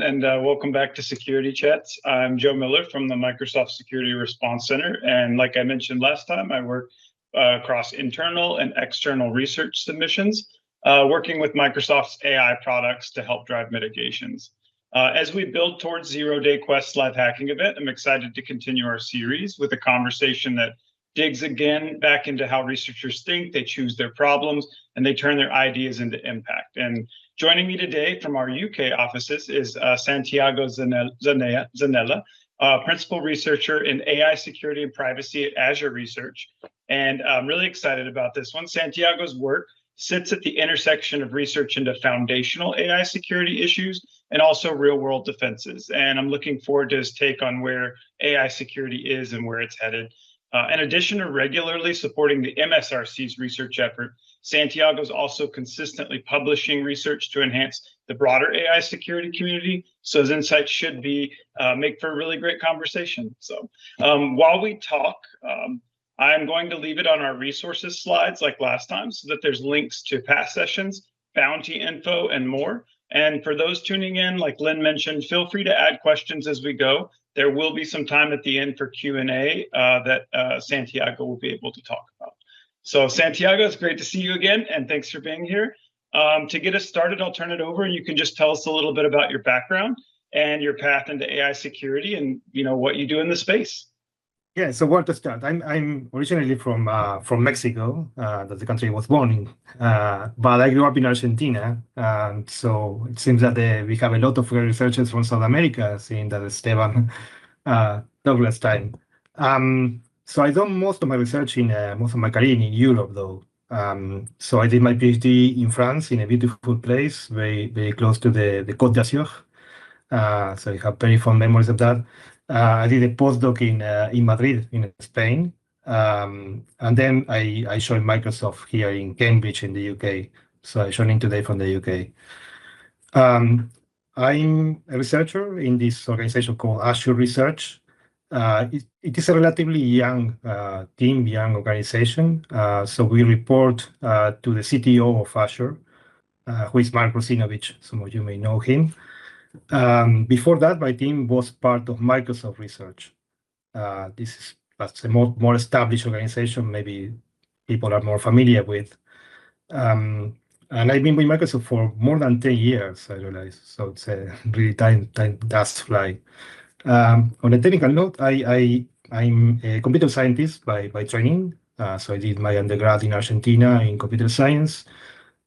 everyone, and welcome back to Security Chats. I'm Joe Miller from the Microsoft Security Response Center, and like I mentioned last time, I work across internal and external research submissions, working with Microsoft's AI products to help drive mitigations. As we build towards Zero-Day Quest live hacking event, I'm excited to continue our series with a conversation that digs again back into how researchers think, they choose their problems, and they turn their ideas into impact. And joining me today from our UK offices is Santiago Zanella, principal researcher in AI security and privacy at Azure Research. And I'm really excited about this one. Santiago's work sits at the intersection of research into foundational AI security issues and also real-world defenses. And I'm looking forward to his take on where AI security is and where it's headed. In addition to regularly supporting the MSRC's research effort, Santiago is also consistently publishing research to enhance the broader AI security community. So his insights should be make for a really great conversation. So while we talk, I'm going to leave it on our resources slides like last time so that there's links to past sessions, bounty info, and more. And for those tuning in, like Lynn mentioned, feel free to add questions as we go. There will be some time at the end for Q&A that Santiago will be able to talk about. So Santiago, it's great to see you again, and thanks for being here. To get us started, I'll turn it over. You can just tell us a little bit about your background and your path into AI security and what you do in the space. Yeah, so where to start? I'm originally from Mexico, that's the country I was born in, but I grew up in Argentina, and so it seems that we have a lot of researchers from South America, seeing that Esteban Douglas time. So I done most of my research most of my career in Europe, though. So I did my PhD in France, in a beautiful place, very very close to the Côte d'Azur. So I have very fond memories of that. I did a postdoc in Madrid, in Spain, and then I joined Microsoft here in Cambridge, in the UK. So I joined in today from the UK. I'm a researcher in this organization called Azure Research. It is a relatively young team, young organization. So we report to the CTO of Azure, who is Mark Rosinovich. Some of you may know him. Before that, my team was part of Microsoft Research. That's a more established organization, maybe people are more familiar with. And I've been with Microsoft for more than 10 years, I realize. So it's a really time does fly. On a technical note, I'm a computer scientist by training. So I did my undergrad in Argentina in computer science.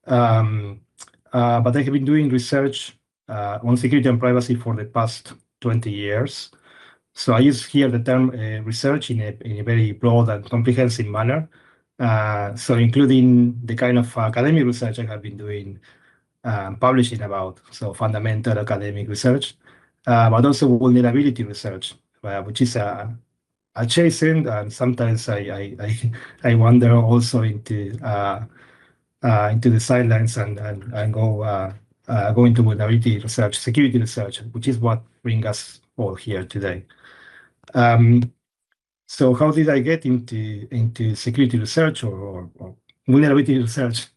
But I have been doing research on security and privacy for the past 20 years. So I use here the term research in a very broad and comprehensive manner. So including the kind of academic research I have been doing, publishing about, so fundamental academic research, but also vulnerability research, which is adjacent, and sometimes I wander also into the sidelines and go into vulnerability research, security research, which is what brings us all here today. So how did I get into security research or vulnerability research?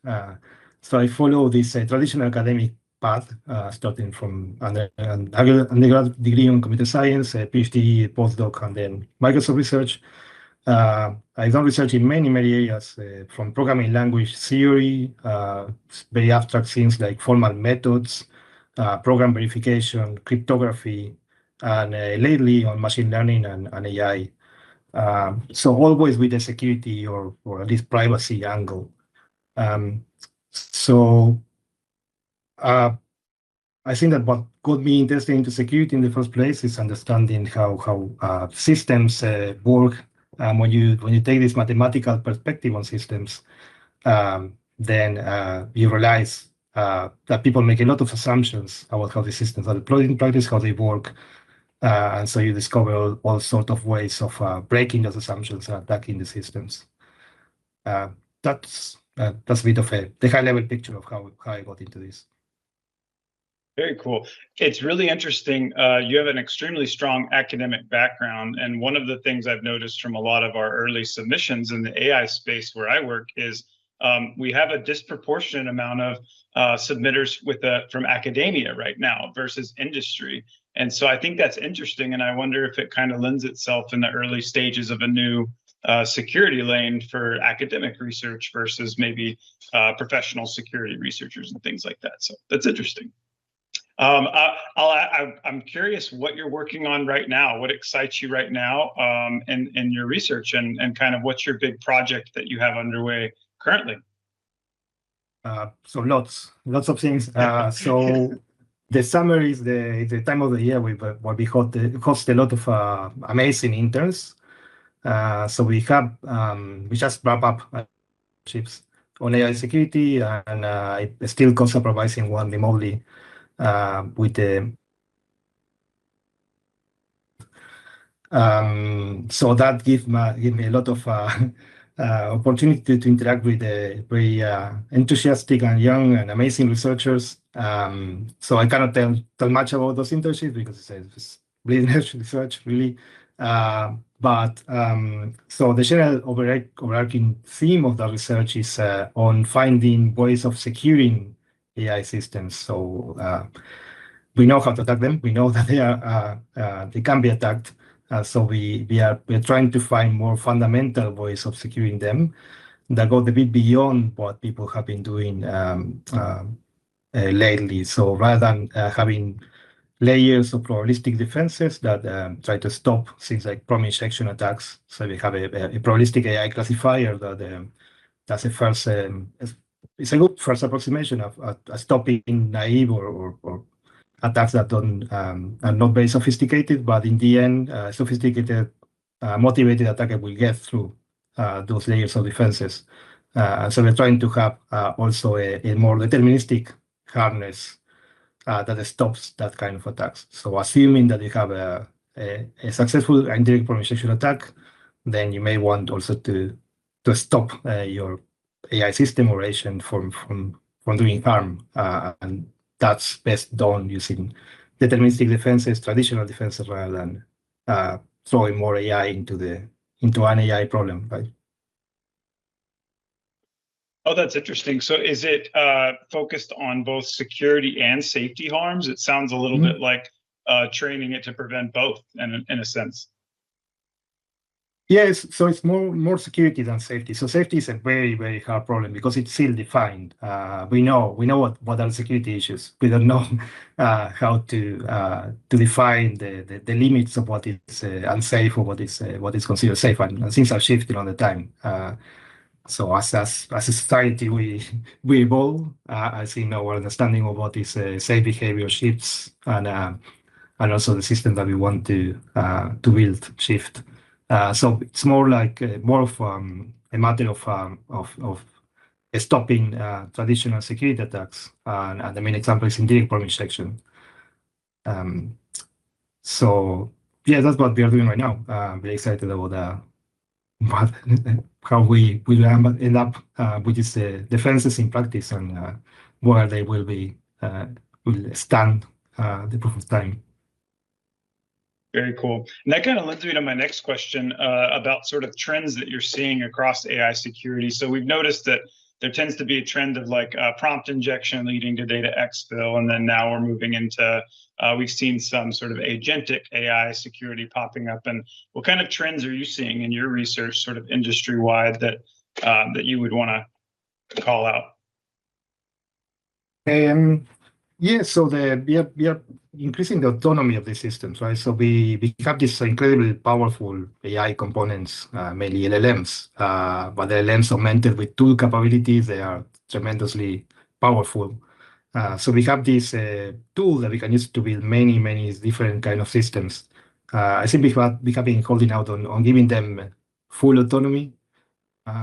So I follow this traditional academic path, starting from undergrad degree on computer science, a PhD, postdoc, and then Microsoft Research. I've done research in many areas, from programming language theory, very abstract things like formal methods, program verification, cryptography, and lately on machine learning and AI. So always with the security or at least privacy angle. I think that what got me interested into security in the first place is understanding how systems work. When you take this mathematical perspective on systems, then you realize that people make a lot of assumptions about how the systems are deployed in practice, how they work, and so you discover all sorts of ways of breaking those assumptions and attacking the systems. That's a bit of the high-level picture of how I got into this. Very cool. It's really interesting. You have an extremely strong academic background. And one of the things I've noticed from a lot of our early submissions in the AI space where I work is we have a disproportionate amount of submitters from academia right now versus industry. And so I think that's interesting, and I wonder if it kind of lends itself in the early stages of a new security lane for academic research versus maybe professional security researchers and things like that. So that's interesting. I'm curious what you're working on right now. What excites you right now in your research, and kind of what's your big project that you have underway currently? So lots of things. So the summer is the time of the year where we host a lot of amazing interns. So we just wrap up chips on AI security, and I still co-supervising one remotely with the. So that give me a lot of opportunity to interact with very enthusiastic and young and amazing researchers. So I cannot tell much about those internships because it's bleeding edge research, really. But so the general overarching theme of the research is on finding ways of securing AI systems. So we know how to attack them. We know that they can be attacked. So we're trying to find more fundamental ways of securing them that go a bit beyond what people have been doing lately. So rather than having layers of probabilistic defenses that try to stop things like prompt injection attacks, so we have a probabilistic AI classifier that's a first. It's a good first approximation of stopping naive or attacks that are not very sophisticated, but in the end, sophisticated, motivated attacker will get through those layers of defenses. So we're trying to have also a more deterministic harness that stops that kind of attacks. So assuming that you have a successful indirect prompt injection attack, then you may want also to stop your AI system or agent from doing harm, and that's best done using deterministic defenses, traditional defenses, rather than throwing more AI into an AI problem, right? Oh, that's interesting. So is it focused on both security and safety harms? It sounds a little bit like training it to prevent both in a sense. Yes, so it's more security than safety. So safety is a very, very hard problem because it's still defined. We know what are security issues. We don't know how to define the limits of what is unsafe or what is considered safe, and things are shifting all the time. So as a society, we evolve. I think our understanding of what is safe behavior shifts, and also the system that we want to build shift. So it's more like more of a matter of stopping traditional security attacks, and the main example is indirect prompt injection. So yeah, that's what we are doing right now. I'm very excited about how we will end up with these defenses in practice, and where they will stand the proof of time. Very cool. And that kind of leads me to my next question about sort of trends that you're seeing across AI security. So we've noticed that there tends to be a trend of like prompt injection leading to data exfil, and then now we're moving into we've seen some sort of agentic AI security popping up. And what kind of trends are you seeing in your research, sort of industry-wide, that you would want to call out? Yeah, so we are increasing the autonomy of the systems, right? So we have these incredibly powerful AI components, mainly LLMs, but the LLMs augmented with tool capabilities, they are tremendously powerful. So we have this tool that we can use to build many different kind of systems. I think we have been holding out on giving them full autonomy.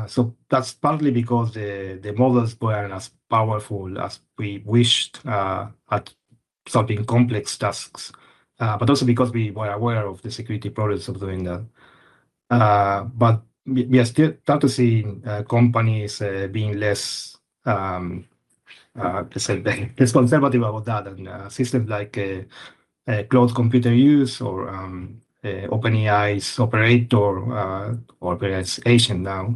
So that's partly because the models weren't as powerful as we wished at solving complex tasks, but also because we were aware of the security problems of doing that. But we are still start to see companies being less, let's say, less conservative about that, and systems like cloud computer use or OpenAI's operator or OpenAI's agent now.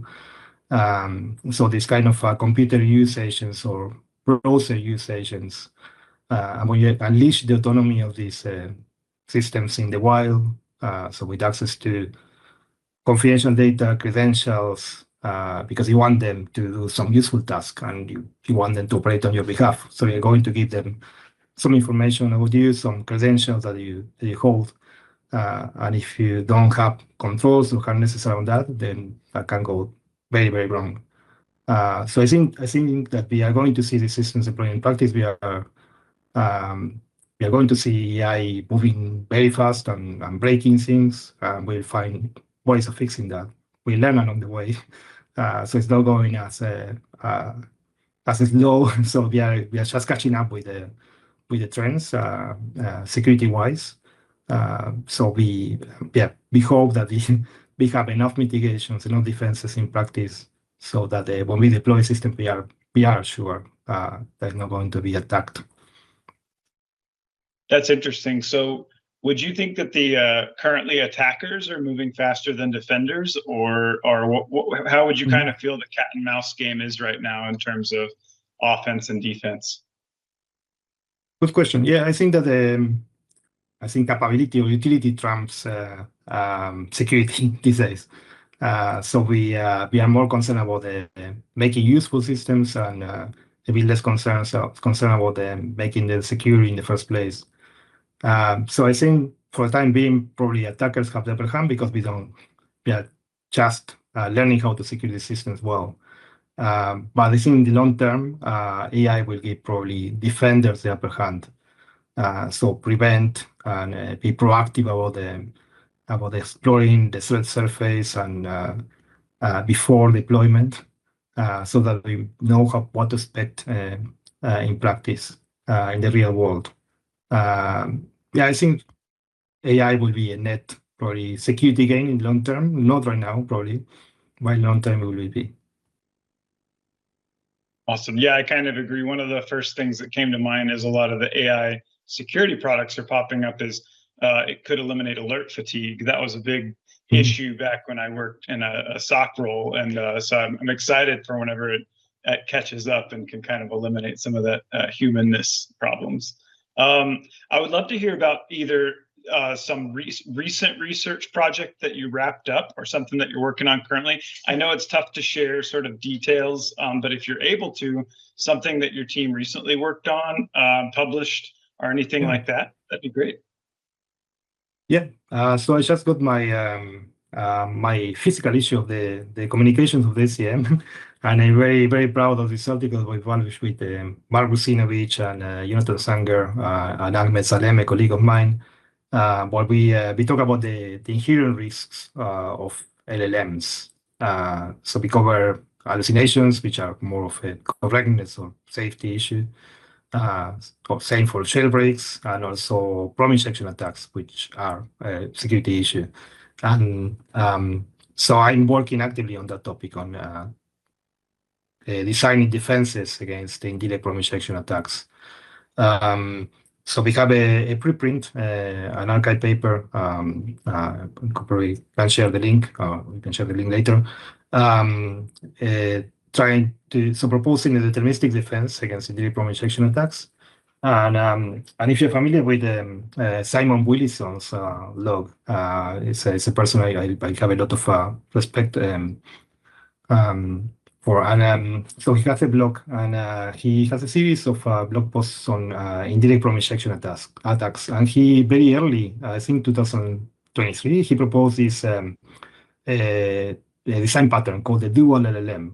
So this kind of computer use agents or browser use agents, and when you unleash the autonomy of these systems in the wild, so with access to confidential data, credentials, because you want them to do some useful task and you want them to operate on your behalf. So you're going to give them some information about you, some credentials that you hold. And if you don't have controls or harnesses around that, then that can go very, very wrong. So I think that we are going to see the systems deployed in practice. We are going to see AI moving very fast and breaking things. We'll find ways of fixing that. We learn along the way. So it's not going as slow. So we are just catching up with the trends security-wise. So we hope that we have enough mitigations, enough defenses in practice, so that when we deploy a system, we are sure they're not going to be attacked. That's interesting. So would you think that the currently attackers are moving faster than defenders, or how would you kind of feel the cat and mouse game is right now in terms of offense and defense? Good question. Yeah, I think that capability or utility trumps security these days. So we are more concerned about making useful systems and a bit less concerned about making them secure in the first place. So I think for the time being, probably attackers have the upper hand because we are just learning how to secure the systems well. But I think in the long term, AI will give probably defenders the upper hand. So prevent and be proactive about exploring the threat surface and before deployment, so that we know what to expect in practice in the real world. I think AI will be a net probably security gain in long term. Not right now, probably, but in long term it will be. Awesome. Yeah, I kind of agree. One of the first things that came to mind is a lot of the AI security products are popping up is it could eliminate alert fatigue. That was a big issue back when I worked in a SOC role. And so I'm excited for whenever it catches up and can kind of eliminate some of that humanness problems. I would love to hear about either some recent research project that you wrapped up or something that you're working on currently. I know it's tough to share sort of details, but if you're able to, something that your team recently worked on, published, or anything like that, that'd be great. Yeah, so I just got my my physical issue of the communications of the ACM, and I'm very, very proud of this article we published with Mark Rusinovich and Jonathan Sanger and Ahmed Salem, a colleague of mine. But we talk about the inherent risks of LLMs. So we cover hallucinations, which are more of a correctness or safety issue. Same for jailbreaks, and also prompt injection attacks, which are a security issue. And so I'm working actively on that topic on designing defenses against the indirect prompt injection attacks. So we have a preprint, an archive paper. Probably can share the link. We can share the link later. Proposing a deterministic defense against indirect prompt injection attacks. And if you're familiar with Simon Willison's log, it's a person I have a lot of respect for. And so he has a blog, and he has a series of blog posts on indirect prompt injection attacks. And he very early, I think 2023, he proposed this a design pattern called the dual-LLM.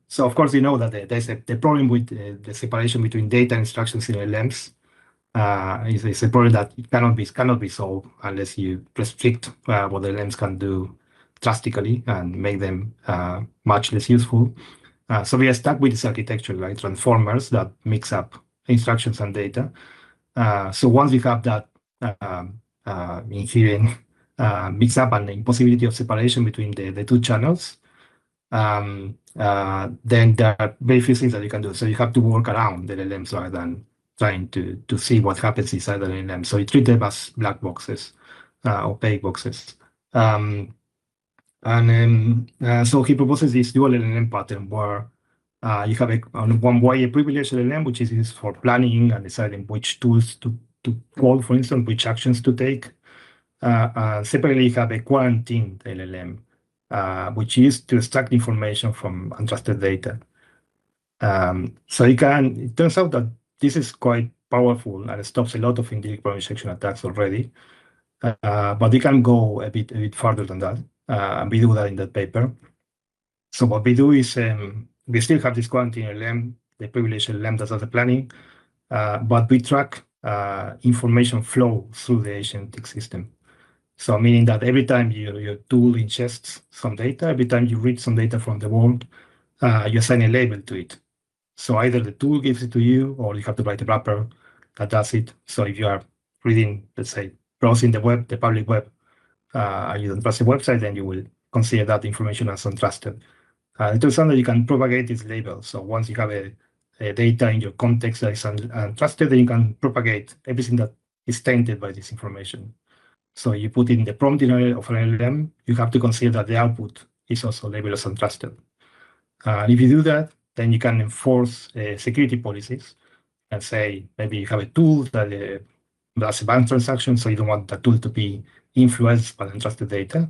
So of course, you know that there's the problem with the separation between data and instructions in LLMs. It's a problem that cannot be solved unless you restrict what the LLMs can do drastically and make them much less useful. So we are stuck with this architecture, like transformers that mix up instructions and data. So once we have that inherent mix up and the impossibility of separation between the two channels, then there are very few things that you can do. So you have to work around the LLMs rather than trying to see what happens inside the LLM. So you treat them as black boxes, opaque boxes. And so he proposes this dual LLM pattern where you have on one way a privileged LLM, which is used for planning and deciding which tools to call, for instance, which actions to take. Separately, you have a quarantined LLM, which is to extract information from untrusted data. So it turns out that this is quite powerful and it stops a lot of indirect problem injection attacks already. But we can go a bit further than that. And we do that in that paper. So what we do is we still have this quarantine LLM, the privileged LLM that does the planning, but we track information flow through the agentic system. So meaning that every time your tool ingests some data, every time you read some data from the world, you assign a label to it. So either the tool gives it to you, or you have to write a wrapper that does it. So if you are reading, let's say, browsing the web, the public web, and you don't trust the website, then you will consider that information as untrusted. It turns out that you can propagate this label. So once you have a data in your context that is untrusted, then you can propagate everything that is tainted by this information. So you put in the prompt of an LLM, you have to consider that the output is also labeled as untrusted. If you do that, then you can enforce security policies and say maybe you have a tool that does a bank transaction, so you don't want that tool to be influenced by untrusted data.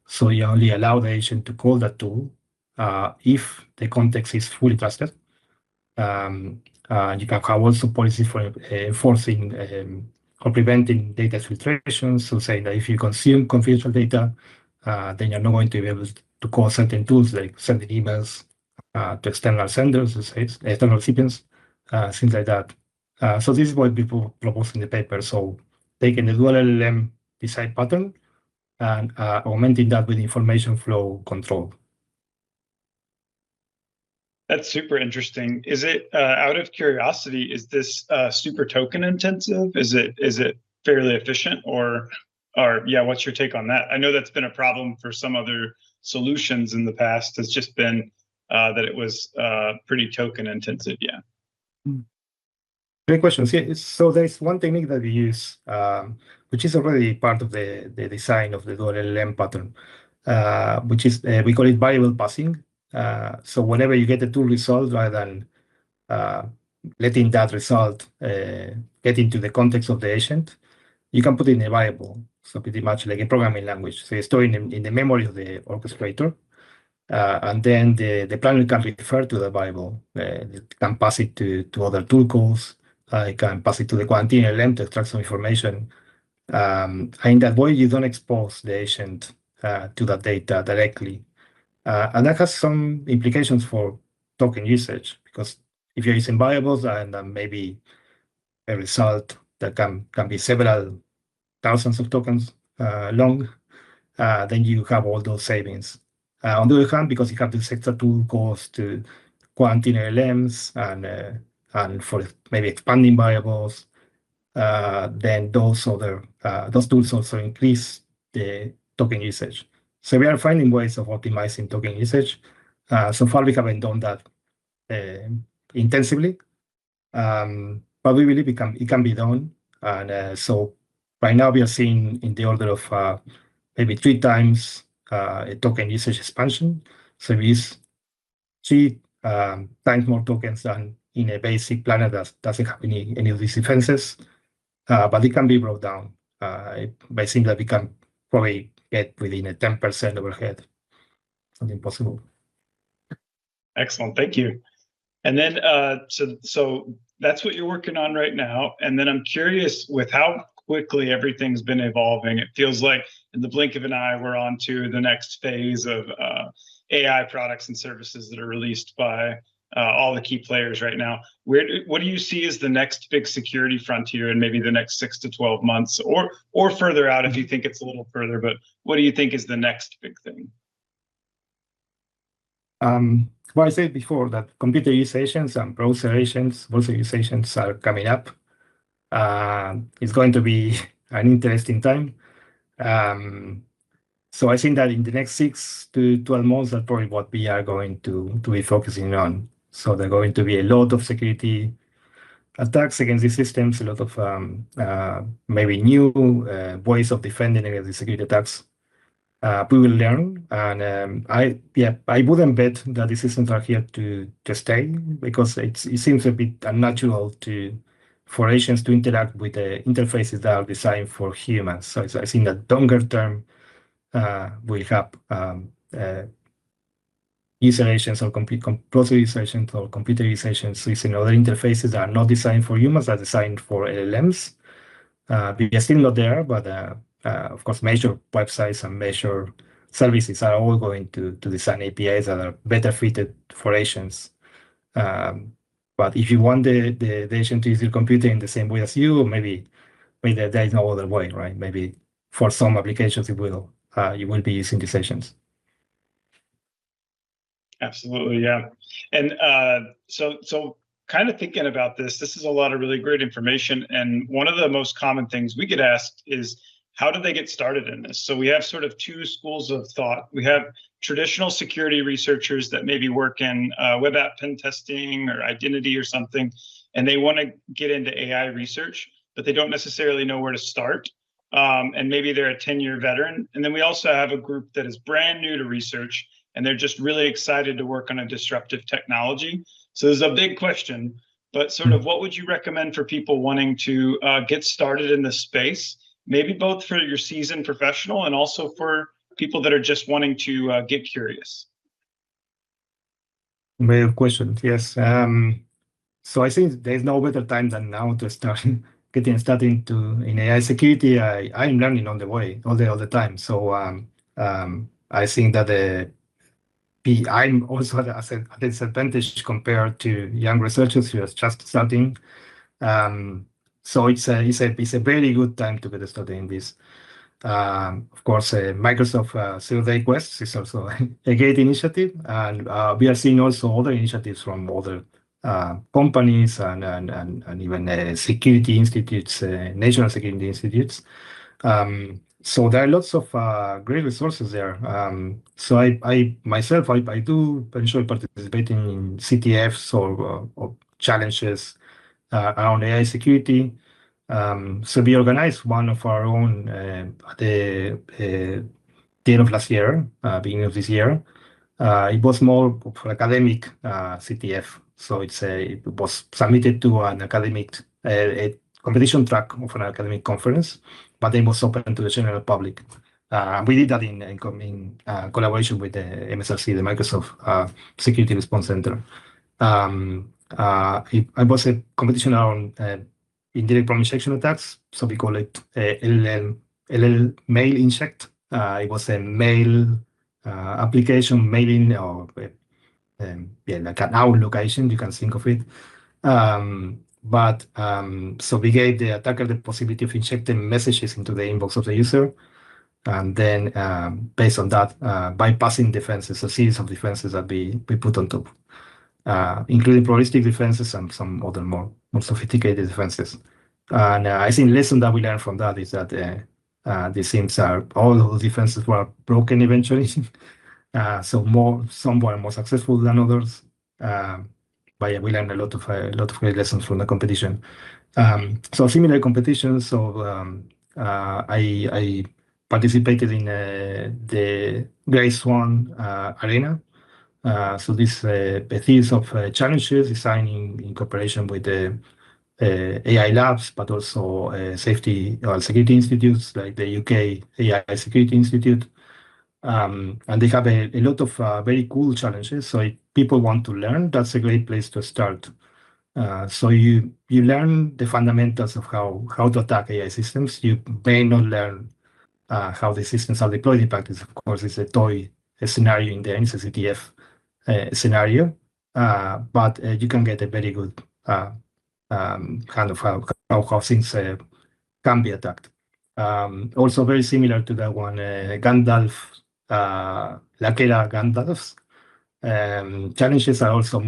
So you only allow the agent to call that tool if the context is fully trusted. You can have also policies for enforcing or preventing data filtration. So saying that if you consume confidential data, then you're not going to be able to call certain tools like sending emails to external senders, external recipients, things like that. So this is what people propose in the paper. So taking the dual LLM decide pattern and augmenting that with information flow control. That's super interesting. Is it out of curiosity? Is this super token intensive? Is it fairly efficient, or yeah? What's your take on that? I know that's been a problem for some other solutions in the past. It's just been that it was pretty token intensive. Yeah. Great questions. Yeah, so there's one technique that we use, which is already part of the design of the dual LLM pattern, which is we call it variable passing. So whenever you get a tool result, rather than letting that result get into the context of the agent, you can put it in a variable. So pretty much like a programming language. So you store in the memory of the orchestrator. And then the planner can refer to the variable. It can pass it to other tool calls. It can pass it to the quarantine LLM to extract some information. And in that way, you don't expose the agent to that data directly. And that has some implications for token usage, because if you're using variables and maybe a result that can be several thousands of tokens long, then you have all those savings. On the other hand, because you have this extra tool calls to quarantine LLMs and for maybe expanding variables, then those tools also increase the token usage. So we are finding ways of optimizing token usage. So far, we haven't done that intensively, but we believe it can be done. And so right now, we are seeing in the order of maybe 3 times a token usage expansion. So we use 3 times more tokens than in a basic planner that doesn't have any of these defenses. But it can be brought down by saying that we can probably get within a 10% overhead, something possible. Excellent, thank you. And then, so that's what you're working on right now. And then I'm curious, with how quickly everything's been evolving, it feels like in the blink of an eye, we're on to the next phase of AI products and services that are released by all the key players right now. What do you see as the next big security frontier in maybe the next 6 to 12 months, or further out if you think it's a little further? But what do you think is the next big thing? Well, I said before that computer use agents and browser use agents are coming up. It's going to be an interesting time. So I think that in the next 6 to 12 months, that's probably what we are going to be focusing on. So there are going to be a lot of security attacks against these systems, a lot of maybe new ways of defending against the security attacks. we will learn, and I wouldn't bet that the systems are here to stay, because it seems a bit unnatural for agents to interact with the interfaces that are designed for humans. So I think that longer term we'll have user agents or process agents or computer agents using other interfaces that are not designed for humans, are designed for LLMs. We are still not there, but of course, major websites and major services are all going to design APIs that are better fitted for agents. But if you want the agent to use your computer in the same way as you, maybe there is no other way, right? Maybe for some applications, you will be using these agents. Absolutely, yeah. And so kind of thinking about this is a lot of really great information. And one of the most common things we get asked is, how do they get started in this? So we have sort of two schools of thought. We have traditional security researchers that maybe work in web app pen testing or identity or something, and they want to get into AI research, but they don't necessarily know where to start. And maybe they're a 10-year veteran. And then we also have a group that is brand new to research, and they're just really excited to work on a disruptive technology. So there's a big question, but sort of what would you recommend for people wanting to get started in this space? Maybe both for your seasoned professional and also for people that are just wanting to get curious. Very good question. Yes. So I think there's no better time than now to start getting started in AI security. I'm learning on the way all the time. So I think that I'm also at a disadvantage compared to young researchers who are just starting. So it's a very good time to get started in this. Of course, Microsoft Zero-Day Quests is also a great initiative, and we are seeing also other initiatives from other companies and even security institutes, national security institutes. So there are lots of great resources there. So I myself do enjoy participating in CTFs or challenges around AI security. So we organized one of our own at the end of last year, beginning of this year. It was more for academic CTF. So it was submitted to an academic a competition track of an academic conference, but it was open to the general public. We did that in collaboration with the MSRC, the Microsoft Security Response Center. It was a competition around indirect prompt injection attacks, so we call it LL mail inject. It was a mail application mailing or like an Outlook agent, you can think of it. So we gave the attacker the possibility of injecting messages into the inbox of the user, and then based on that, bypassing defenses, a series of defenses that we put on top, including probabilistic defenses and some other more sophisticated defenses. And I think the lesson that we learned from that is that these things all of the defenses were broken eventually. So some were more successful than others. But yeah, we learned a lot of great lessons from the competition. So similar competitions. So I participated in the Grace One Arena. So this a series of challenges designed in cooperation with the AI labs, but also safety or security institutes like the UK AI Security Institute. And they have a lot of very cool challenges. So if people want to learn, that's a great place to start. So you learn the fundamentals of how to attack AI systems. You may not learn how the systems are deployed in practice. Of course, it's a scenario in the NCCTF scenario, but you can get a very good kind of how things can be attacked. Also very similar to that one, Gandalf, Lakera Gandalf's challenges are also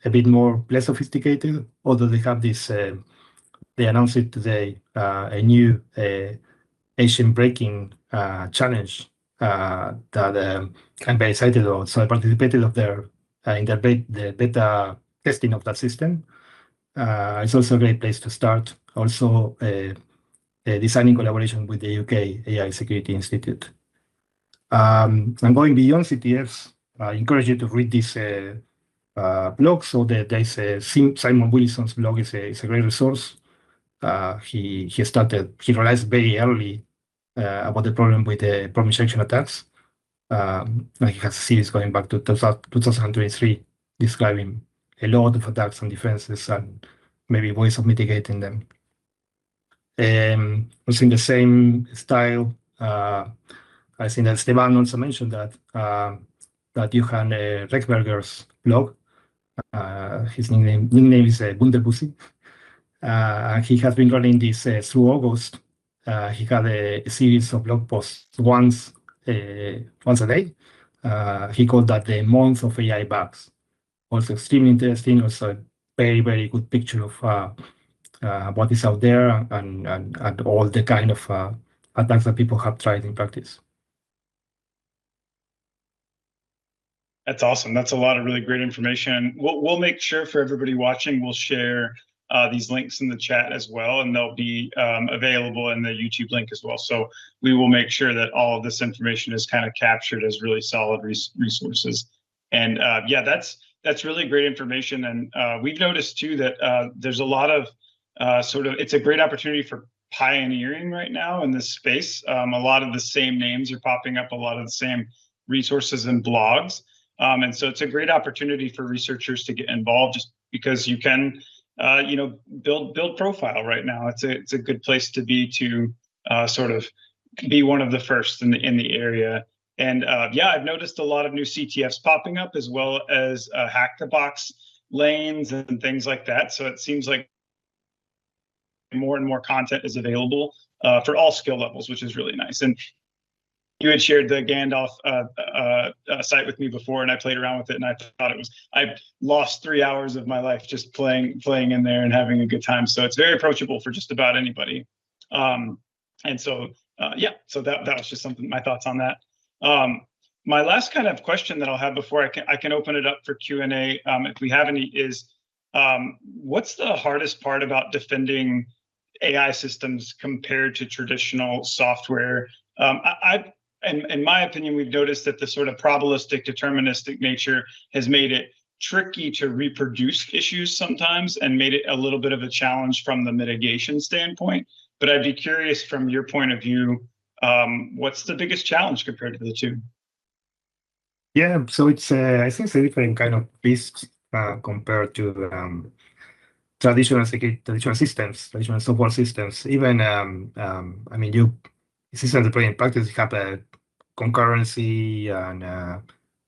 a bit less sophisticated, although they have this, they announced it today, a new Asian breaking challenge that I'm very excited about. So I participated in the beta testing of that system. It's also a great place to start. Also, designing collaboration with the UK AI Security Institute. And going beyond CTFs, I encourage you to read this blog. So there's Simon Willison's blog is a great resource. He realized very early about the problem with the problem injection attacks. And he has a series going back to 2023 describing a lot of attacks and defenses and maybe ways of mitigating them. Also in the same style, I think that Esteban also mentioned that you have Rexberger's blog. His nickname is Wunderbussy. He has been running this through August. He had a series of blog posts once a day. He called that the month of AI bugs. Also extremely interesting. Also a very, very good picture of what is out there and all the kind of attacks that people have tried in practice. That's awesome. That's a lot of really great information. We'll make sure for everybody watching, we'll share these links in the chat as well, and they'll be available in the YouTube link as well. So we will make sure that all of this information is kind of captured as really solid resources. And yeah, that's really great information. And we've noticed too that there's a lot of it's a great opportunity for pioneering right now in this space. A lot of the same names are popping up, a lot of the same resources and blogs. And so it's a great opportunity for researchers to get involved, just because you can, build profile right now. It's a good place to be to sort of be one of the first in the area. And yeah, I've noticed a lot of new CTFs popping up, as well as hack the box lanes and things like that. So it seems like more and more content is available for all skill levels, which is really nice. And you had shared the Gandalf site with me before, and I played around with it, and I lost 3 hours of my life just playing in there and having a good time. So it's very approachable for just about anybody. And so yeah, so that was just my thoughts on that. My last kind of question that I'll have before I can open it up for Q&A, if we have any, is what's the hardest part about defending AI systems compared to traditional software? In my opinion, we've noticed that the sort of probabilistic, deterministic nature has made it tricky to reproduce issues sometimes, and made it a little bit of a challenge from the mitigation standpoint. But I'd be curious, from your point of view, what's the biggest challenge compared to the two? Yeah, so it's I think it's a different kind of risk compared to traditional systems, traditional software systems. Even I mean, systems deployed in practice have a concurrency and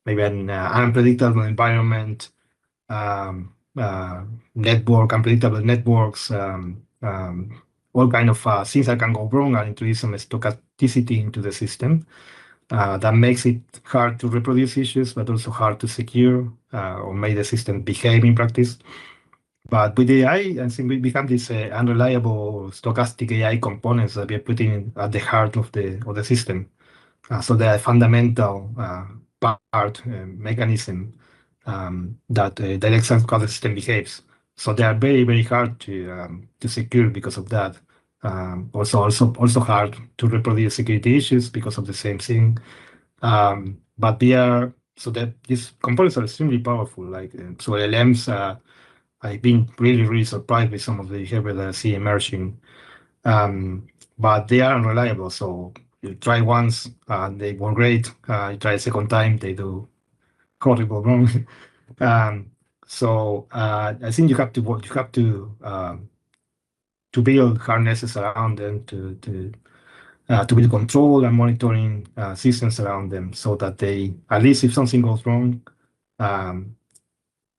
maybe an unpredictable environment, unpredictable networks, all kind of things that can go wrong and introduce some stochasticity into the system. That makes it hard to reproduce issues, but also hard to secure or make the system behave in practice. But with AI, I think we become these unreliable stochastic AI components that we are putting at the heart of the system. So they are fundamental mechanism that directs how the system behaves. So they are very, very hard to secure because of that. Also hard to reproduce security issues because of the same thing. But these components are extremely powerful. So LLMs. I've been really, really surprised with some of the behavior that I see emerging. But they are unreliable. So you try once, they work great. You try a second time, they do horrible wrong. So I think you have to work. You have to build harnesses around them to build control and monitoring systems around them, so that they, at least if something goes wrong,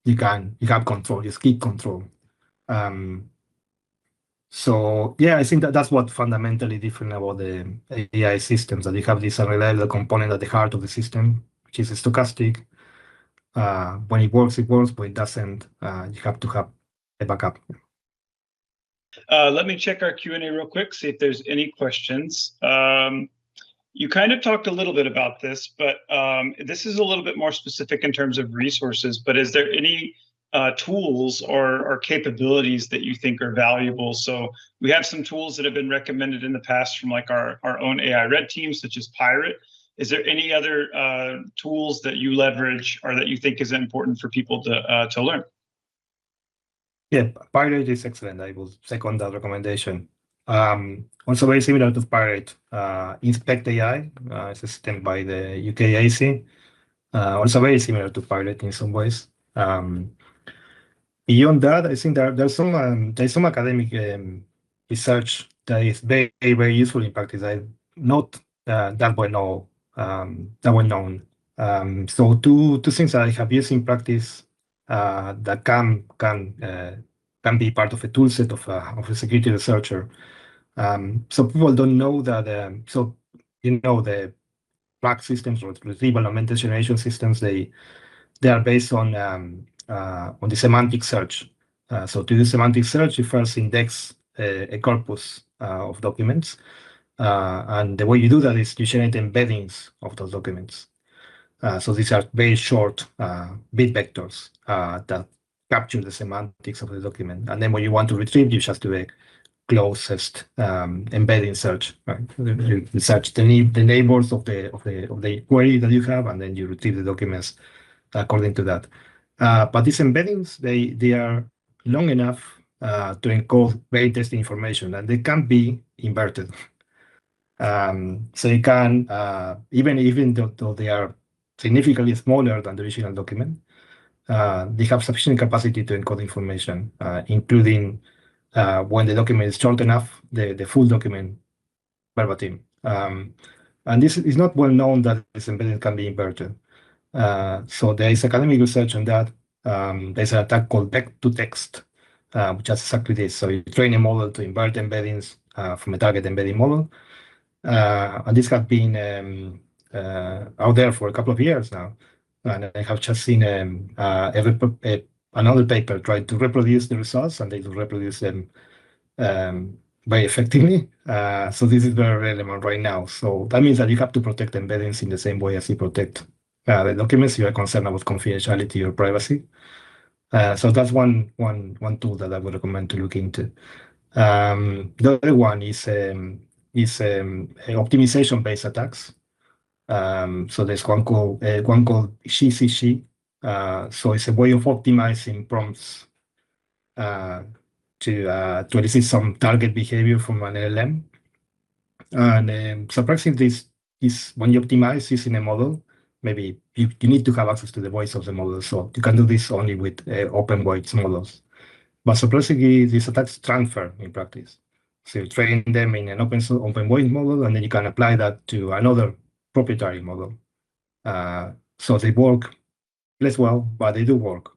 you have control. You keep control. So yeah, I think that's what fundamentally different about the AI systems, that you have this unreliable component at the heart of the system, which is stochastic. When it works, but it doesn't, you have to have a backup. Let me check our Q&A real quick, see if there's any questions. You kind of talked a little bit about this, but this is a little bit more specific in terms of resources, but is there any tools or capabilities that you think are valuable? So we have some tools that have been recommended in the past from like our own AI red team, such as Pirate. Is there any other tools that you leverage or that you think is important for people to learn? Yeah, Pirate is excellent. I will second that recommendation. Also very similar to Pirate, Inspect AI is a system by the UK AC. Also very similar to Pirate in some ways. Beyond that, I think there's some academic research that is very, very useful in practice. Not that well known. So two things that I have used in practice that can be part of a tool set of a security researcher. So people don't know that. The RAG systems or retrieval augmented generation systems, they are based on the semantic search. So to do semantic search, you first index a corpus of documents. And the way you do that is you generate embeddings of those documents. So these are very short bit vectors that capture the semantics of the document. And then when you want to retrieve, you just do a closest embedding search. Right? You search the neighbors of the query that you have, and then you retrieve the documents according to that. But these embeddings, they are long enough to encode very interesting information, and they can be inverted. So you can, even though they are significantly smaller than the original document, they have sufficient capacity to encode information, including when the document is short enough, the full document verbatim. And this is not well known that this embedding can be inverted. So there is academic research on that. There's an attack called back-to-text, which does exactly this. So you train a model to invert embeddings from a target embedding model. And this has been out there for a couple of years now. And I have just seen another paper trying to reproduce the results, and they will reproduce them very effectively. So this is very relevant right now. So that means that you have to protect embeddings in the same way as you protect the documents. You are concerned about confidentiality or privacy. So that's one tool that I would recommend to look into. The other one is optimization-based attacks. So there's one called GCG. So it's a way of optimizing prompts to elicit some target behavior from an LLM. And surprisingly, this when you optimize using a model, maybe you need to have access to the voice of the model. So you can do this only with open voice models. But surprisingly, these attacks transfer in practice. So you train them in an open voice model, and then you can apply that to another proprietary model. So they work less well, but they do work.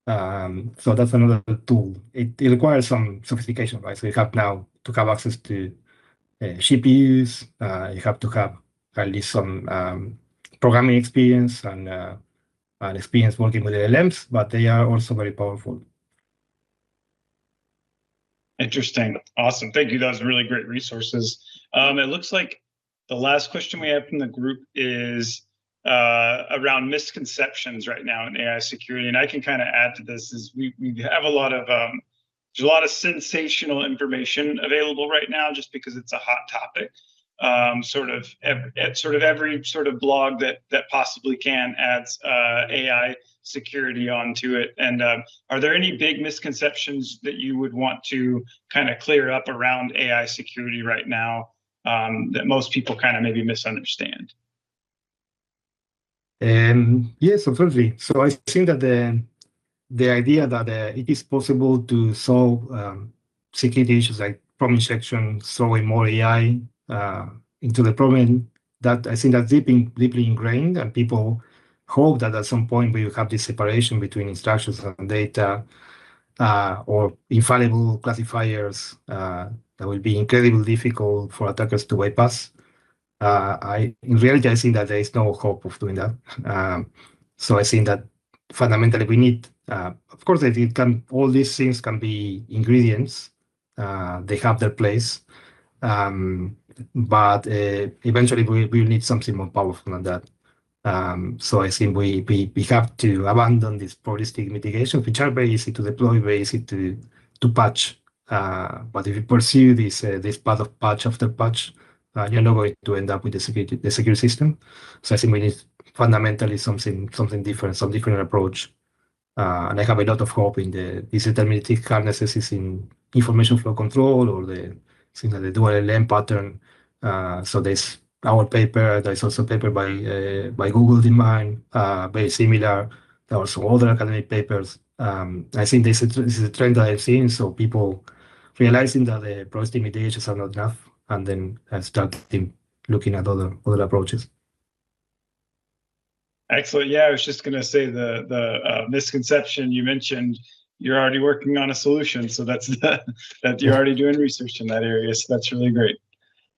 So that's another tool. It requires some sophistication, right? So you have now to have access to GPUs. You have to have at least some programming experience and experience working with LLMs, but they are also very powerful. Interesting. Awesome. Thank you. That was really great resources. It looks like the last question we have from the group is around misconceptions right now in AI security. And I can kind of add to this is we have a lot of there's a lot of sensational information available right now just because it's a hot topic. Every sort of blog that possibly can adds AI security onto it. And are there any big misconceptions that you would want to kind of clear up around AI security right now that most people kind of maybe misunderstand? Yes, absolutely. So I think that the idea that it is possible to solve security issues like prompt injection, throwing more AI into the problem, that I think that's deeply ingrained, and people hope that at some point we will have this separation between instructions and data, or infallible classifiers that will be incredibly difficult for attackers to bypass. In reality, I think that there is no hope of doing that. So I think that fundamentally we need, of course, all these things can be ingredients. They have their place. But eventually we will need something more powerful than that. So I think we have to abandon these probabilistic mitigations, which are very easy to deploy, very easy to patch. But if you pursue this path of patch after patch, you're not going to end up with the secure system. So I think we need fundamentally something different, some different approach. And I have a lot of hope in these deterministic harnesses in information flow control or the things like the dual-LLM pattern. So there's our paper. There's also a paper by Google in mind, very similar. There are also other academic papers. I think this is a trend that I've seen. So people realizing that the probabilistic mitigations are not enough, and then starting looking at other approaches. Excellent. Yeah, I was just going to say the misconception you mentioned. You're already working on a solution, so that's that you're already doing research in that area. So that's really great.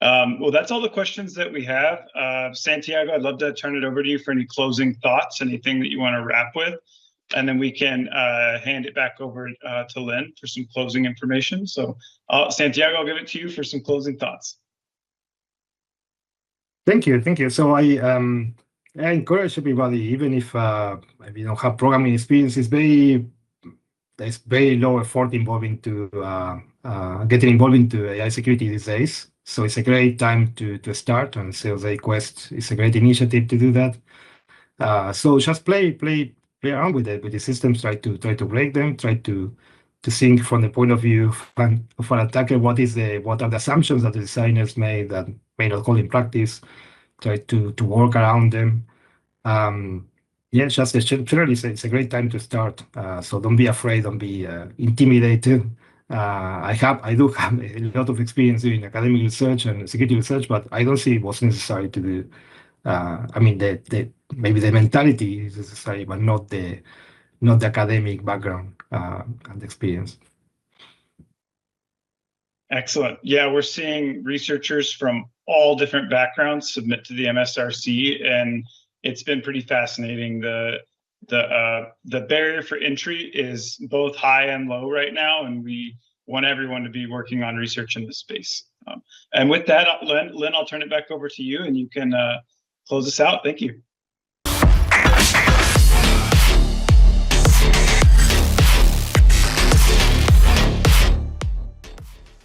Well, that's all the questions that we have. Santiago, I'd love to turn it over to you for any closing thoughts, anything that you want to wrap with, and then we can hand it back over to Lynn for some closing information. So, Santiago, I'll give it to you for some closing thoughts. Thank you. So I encourage everybody, even if maybe you don't have programming experience, there's very low effort involving to getting involved into AI security these days. So it's a great time to start, and Sales AI Quest is a great initiative to do that. So just play around with it, with the systems, try to break them, try to think from the point of view of an attacker, what are the assumptions that the designers made that may not hold in practice, try to work around them. Yeah, just generally, it's a great time to start. So don't be afraid, don't be intimidated. I do have a lot of experience doing academic research and security research, but I don't see what's necessary to do. I mean, maybe the mentality is necessary, but not the academic background and experience. Excellent. Yeah, we're seeing researchers from all different backgrounds submit to the MSRC, and it's been pretty fascinating. The barrier for entry is both high and low right now, and we want everyone to be working on research in this space. And with that, Lynn, I'll turn it back over to you, and you can close us out. Thank you.